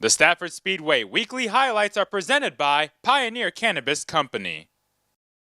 The Stafford Speedway weekly highlights are presented by Pioneer Cannabis Company.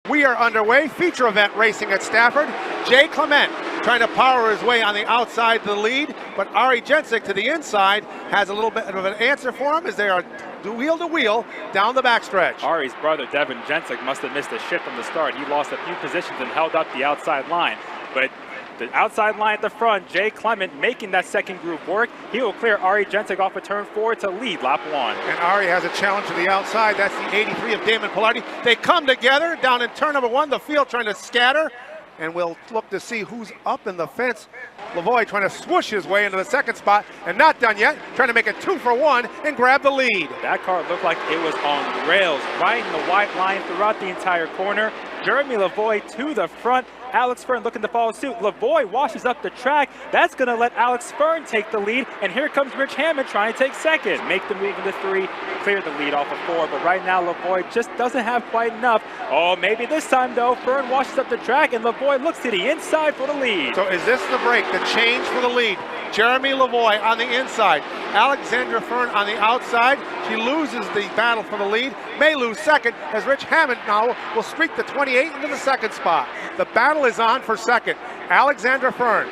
We are underway, feature event racing at Stafford. Jay Clement trying to power his way on the outside to the lead, but Ari Jensic to the inside has a little bit of an answer for him as they are wheel to wheel down the backstretch. Ari's brother, Devin Jensic, must have missed a shift from the start. He lost a few positions and held up the outside line. But the outside line at the front, Jay Clement making that second group work. He will clear Ari Jensic off of turn 4 to lead lap 1. And Ari has a challenge to the outside. That's the 83 of Damon Pilardi. They come together down in turn number 1. The field trying to scatter. And we'll look to see who's up in the fence. Lavoie trying to swoosh his way into the second spot, and not done yet, trying to make it 2 for 1 and grab the lead. That car looked like it was on rails, riding the white line throughout the entire corner. Jeremy Lavoie to the front. Alex Fern looking to follow suit. Lavoie washes up the track. That's going to let Alex Fern take the lead. And here comes Rich Hammond trying to take second. Make the move into 3, clear the lead off of 4. But right now, Lavoie just doesn't have quite enough. Oh, maybe this time, though. Fern washes up the track, and Lavoie looks to the inside for the lead. So is this the break, the change for the lead? Jeremy Lavoie on the inside. Alexandra Fern on the outside. She loses the battle for the lead. May lose second as Rich Hammond now will streak the 28 into the second spot. The battle is on for second. Alexandra Fern,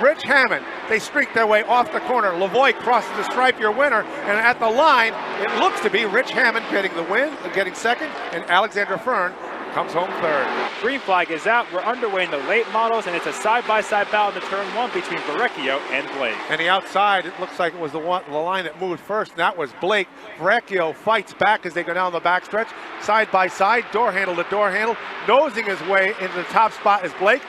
Rich Hammond, they streak their way off the corner. Lavoie crosses the stripe, your winner, and at the line, it looks to be Rich Hammond getting the win, getting second, and Alexandra Fern comes home third. Green flag is out. We're underway in the late models, and it's a side-by-side battle in the turn 1 between Verrecchio and Blake. And the outside, it looks like it was the line that moved first, and that was Blake. Verrecchio fights back as they go down the backstretch, side by side, door handle to door handle, nosing his way into the top spot is Blake.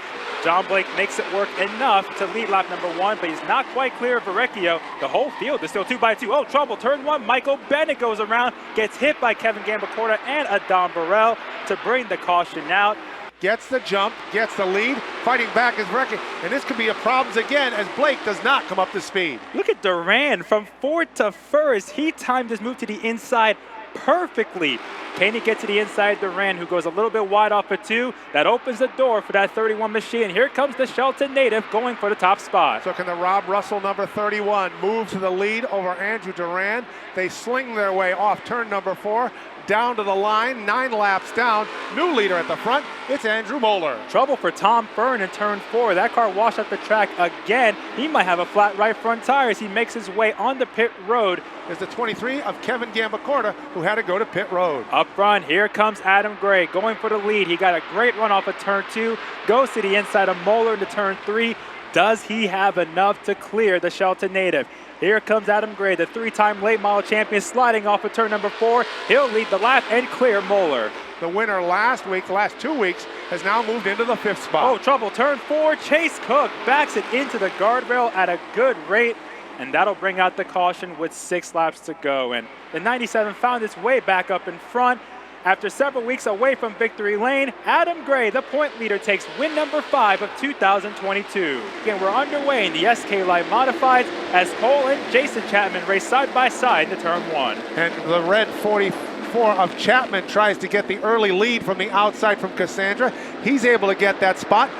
John Blake makes it work enough to lead lap number 1, but he's not quite clear of Verrecchio. The whole field is still 2 by 2. Oh, trouble. Turn 1. Michael Bennett goes around, gets hit by Kevin Gambacorta and Adam Burrell to bring the caution out. Gets the jump, gets the lead, fighting back is Verrecchio. And this could be a problem again as Blake does not come up to speed. Look at Duran from 4th to 1st. He timed his move to the inside perfectly. Can he get to the inside? Duran, who goes a little bit wide off of 2. That opens the door for that 31 machine. Here comes the Shelton native going for the top spot. So can the Rob Russell number 31 move to the lead over Andrew Duran? They sling their way off turn number 4. Down to the line, 9 laps down. New leader at the front, it's Andrew Moeller. Trouble for Tom Fern in turn 4. That car washed up the track again. He might have a flat right front tire as he makes his way on the pit road. Is the 23 of Kevin Gambacorta, who had to go to pit road. Up front, here comes Adam Gray going for the lead. He got a great run off of turn 2, goes to the inside of Moeller into turn 3. Does he have enough to clear the Shelton native? Here comes Adam Gray, the 3-time late model champion, sliding off of turn number 4. He'll lead the lap and clear Moeller. The winner last week, the last 2 weeks, has now moved into the 5th spot. Oh, trouble. Turn 4, Chase Cook backs it into the guardrail at a good rate, and that'll bring out the caution with 6 laps to go. And the 97 found its way back up in front. After several weeks away from victory lane, Adam Gray, the point leader, takes win number 5 of 2022. Again, we're underway in the SK Light Modifieds as Cole and Jason Chapman race side by side into turn 1. And the red 44 of Chapman tries to get the early lead from the outside from Cassandra. He's able to get that spot.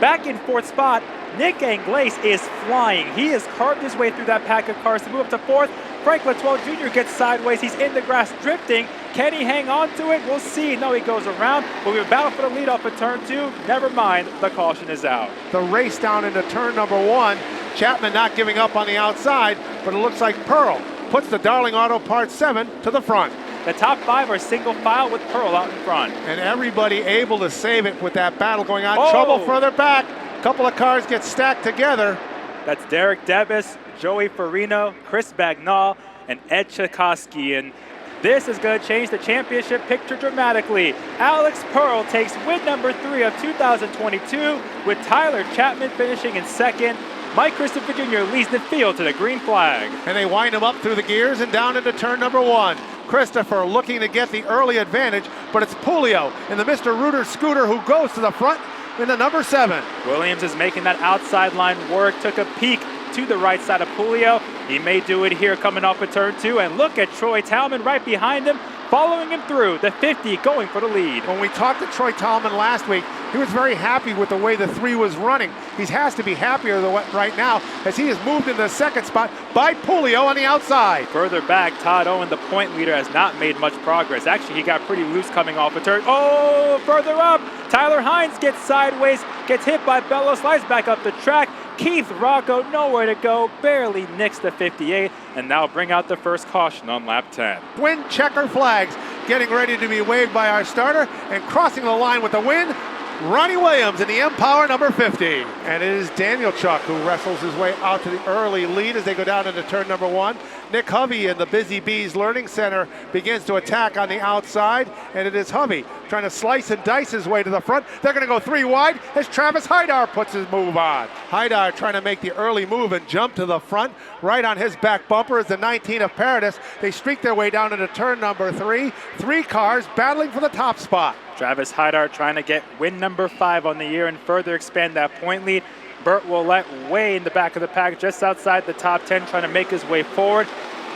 Back in 4th spot, Nick Anglaise is flying. He has carved his way through that pack of cars to move up to 4th. Frank Latoile Jr. gets sideways. He's in the grass drifting. Can he hang on to it? We'll see. No, he goes around. But we have a battle for the lead off of turn 2. Never mind, the caution is out. The race down into turn number 1. Chapman not giving up on the outside, but it looks like Pearl puts the Darling Auto Parts 7 to the front. The top 5 are single file with Pearl out in front. And everybody able to save it with that battle going on. Oh. Trouble further back. A couple of cars get stacked together. That's Derek Debus, Joey Farino, Chris Bagnall, and Ed Chikoski. And this is going to change the championship picture dramatically. Alex Pearl takes win number 3 of 2022 with Tyler Chapman finishing in 2nd. Mike Christopher Jr. leads the field to the green flag. And they wind him up through the gears and down into turn number 1. Christopher looking to get the early advantage, but it's Pulio in the Mr. Rooter scooter who goes to the front in the number 7. Williams is making that outside line work. Took a peek to the right side of Julio. He may do it here coming off of turn 2. And look at Troy Talman right behind him, following him through the 50, going for the lead. When we talked to Troy Talman last week, he was very happy with the way the 3 was running. He has to be happier right now as he has moved into the second spot by Julio on the outside. Further back, Todd Owen, the point leader, has not made much progress. Actually, he got pretty loose coming off a turn. Oh, further up, Tyler Hines gets sideways, gets hit by Bello, slides back up the track. Keith Rocco, nowhere to go, barely nicks the 58, and now bring out the first caution on lap 10. Twin checker flags getting ready to be waved by our starter, and crossing the line with the win, Ronnie Williams in the M-Power number 50. And it is Daniel Chuck who wrestles his way out to the early lead as they go down into turn number 1. Nick Hovey in the Busy Bees Learning Center begins to attack on the outside, and it is Hovey trying to slice and dice his way to the front. They're going to go 3 wide as Travis Haidar puts his move on. Haidar trying to make the early move and jump to the front. Right on his back bumper is the 19 of Paradis. They streak their way down into turn number 3. 3 cars battling for the top spot. Travis Haidar trying to get win number 5 on the year and further expand that point lead. Burt Willett way in the back of the pack, just outside the top 10, trying to make his way forward.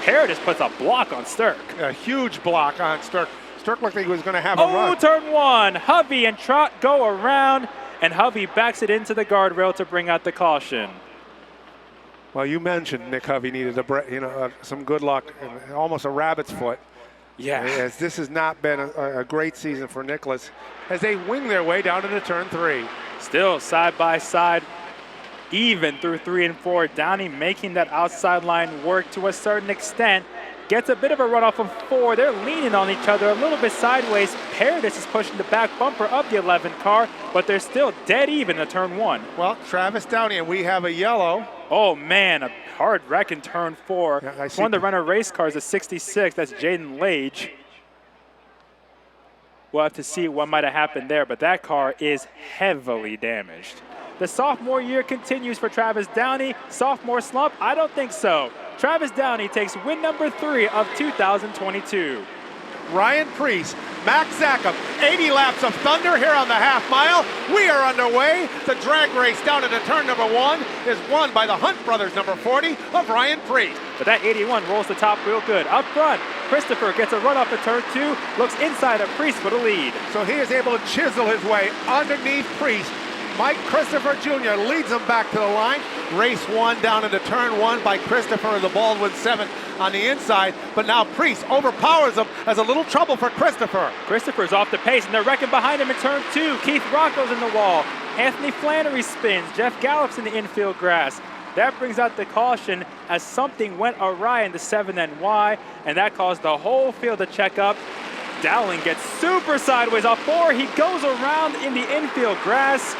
Paradis puts a block on Sturck. A huge block on Sturck. Sturck looked like he was going to have a run. Oh, turn 1. Hovey and Trott go around, and Hovey backs it into the guardrail to bring out the caution. Well, you mentioned Nick Hovey needed some good luck, almost a rabbit's foot. Yeah. As this has not been a great season for Nicholas as they wing their way down into turn 3. Still side by side, even through 3 and 4. Downey making that outside line work to a certain extent. Gets a bit of a run off of 4. They're leaning on each other a little bit sideways. Paradis is pushing the back bumper of the 11 car, but they're still dead even at turn 1. Well, Travis Downey, and we have a yellow. Oh, man, a hard wreck in turn 4. Yeah, One of the runner race cars is 66. That's Jaden Lage. We'll have to see what might have happened there, but that car is heavily damaged. The sophomore year continues for Travis Downey. Sophomore slump? I don't think so. Travis Downey takes win number 3 of 2022. Ryan Priest, Max Zackham, 80 laps of thunder here on the half mile. We are underway. The drag race down into turn number 1 is won by the Hunt brothers, number 40 of Ryan Priest. But that 81 rolls the top real good. Up front, Christopher gets a run up at turn 2, looks inside of Priest for the lead. So he is able to chisel his way underneath Priest. Mike Christopher Jr. leads him back to the line. Race 1 down into turn 1 by Christopher, the Baldwin 7 on the inside. But now Priest overpowers him as a little trouble for Christopher. Christopher's off the pace, and they're wrecking behind him in turn 2. Keith Rocco's in the wall. Anthony Flannery spins. Jeff Gallup's in the infield grass. That brings out the caution as something went awry in the 7NY, and that caused the whole field to check up. Dowling gets super sideways off 4. He goes around in the infield grass.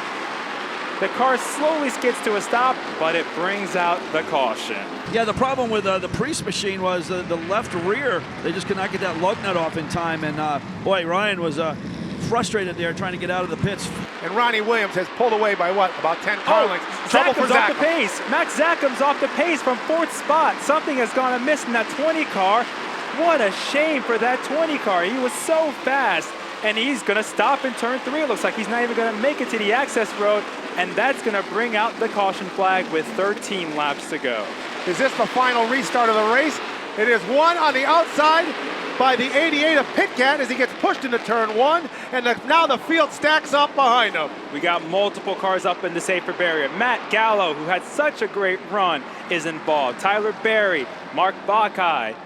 The car slowly skids to a stop, but it brings out the caution. Yeah, the problem with the Priest machine was the left rear. They just could not get that lug nut off in time, and boy, Ryan was frustrated there trying to get out of the pits. And Ronnie Williams has pulled away by what, about 10 car lengths. Trouble for Zackham's off the Zackham. pace. Max Zackham's off the pace from 4th spot. Something has gone amiss in that 20 car. What a shame for that 20 car. He was so fast, and he's going to stop in turn 3. It looks like he's not even going to make it to the access road, and that's going to bring out the caution flag with 13 laps to go. Is this the final restart of the race? It is won on the outside by the 88 of Pitcat as he gets pushed into turn 1, and now the field stacks up behind him. We got multiple cars up in the safer barrier. Matt Gallo, who had such a great run, is involved. Tyler Berry, Mark Bakai.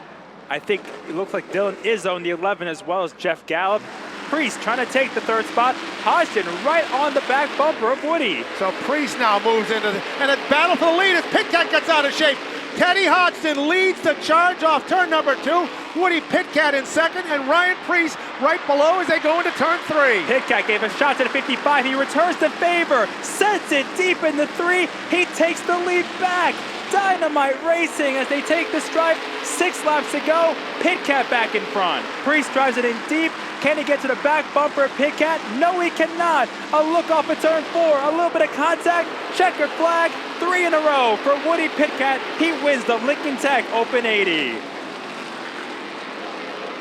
I think it looks like Dylan Izzo in the 11 as well as Jeff Gallup. Priest trying to take the 3rd spot. Hodgson right on the back bumper of Woody. So Priest now moves into and a battle for the lead as Pitcat gets out of shape. Teddy Hodgson leads the charge off turn number 2. Woody Pitcat in 2nd, and Ryan Priest right below as they go into turn 3. Pitcat gave a shot to the 55. He returns to Faber, sends it deep in the 3. He takes the lead back. Dynamite racing as they take the stripe. 6 laps to go. Pitcat back in front. Priest drives it in deep. Can he get to the back bumper of Pitcat? No, he cannot. A look off at turn 4. A little bit of contact. Checkered flag. 3 in a row for Woody Pitcat. He wins the Lincoln Tech Open 80.